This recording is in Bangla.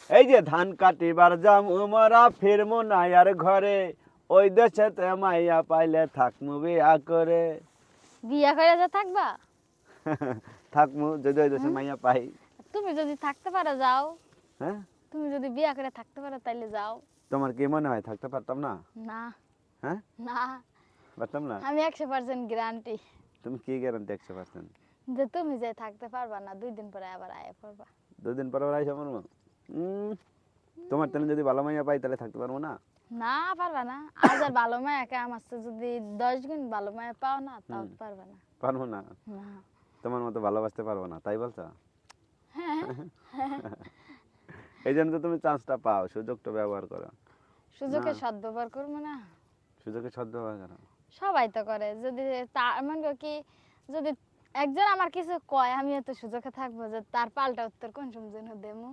এই যে ধান কাটিবার যাম উমরা ফিরমু না আর ঘরে, ওই দেশেতে মাইয়া পাইলে থাকমু বিয়া করে। বিয়া করে যে থাকবা? থাকমু যদি ওই দেশে হুম? মাইয়া পাই। তুমি যদি থাকতে পারো যাও, হ্যাঁ, তুমি যদি বিয়া করে থাকতে পারো তাইলে যাও। তোমার কি মনে হয় থাকতে পারতাম না? না হ্যাঁ, না, পারতাম না। আমি 100% গ্যারান্টি তুমি কি গ্যারান্টি 100%? যে তুমি যে থাকতে পারবা না, 2 দিন পরে আবার আয়া পড়বা। 2 দিন পর আইসা মরবো? তোমার তেনে যদি ভালো মাইয়া পাই তাহলে থাকতে পারবো না? না পারবা না। আজ আর ভালো মায়া কে আমার চেয়ে যদি 10 গুণ ভালো মায়া পাও না, তাও হুম, পারবা না। পারবো না। না। তোমার মতো ভালোবাসতে পারবো না, তাই বলছো? হ্যাঁ, এই জন্য তো তুমি চান্সটা পাও, সুযোগটা ব্যবহার করো। না, সুযোগের সদ্ব্যবহার করবো না? সুযোগের সদ্ব্যবহার করো। সবাই তো করে। যদি তার মনে করো কি, যদি একজন আমার কিছু কয়, আমি এত সুযোগে থাকবো যে তার পাল্টা উত্তর কোন সময় যেন দেবো।